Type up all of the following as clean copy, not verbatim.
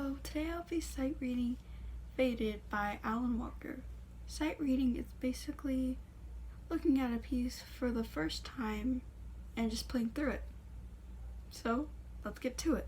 So today I'll be sight reading Faded by Alan Walker. Sight reading is basically looking at a piece for the first time and just playing through it. So let's get to it.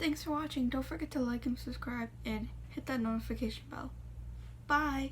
Thanks for watching. Don't forget to like and subscribe and hit that notification bell. Bye!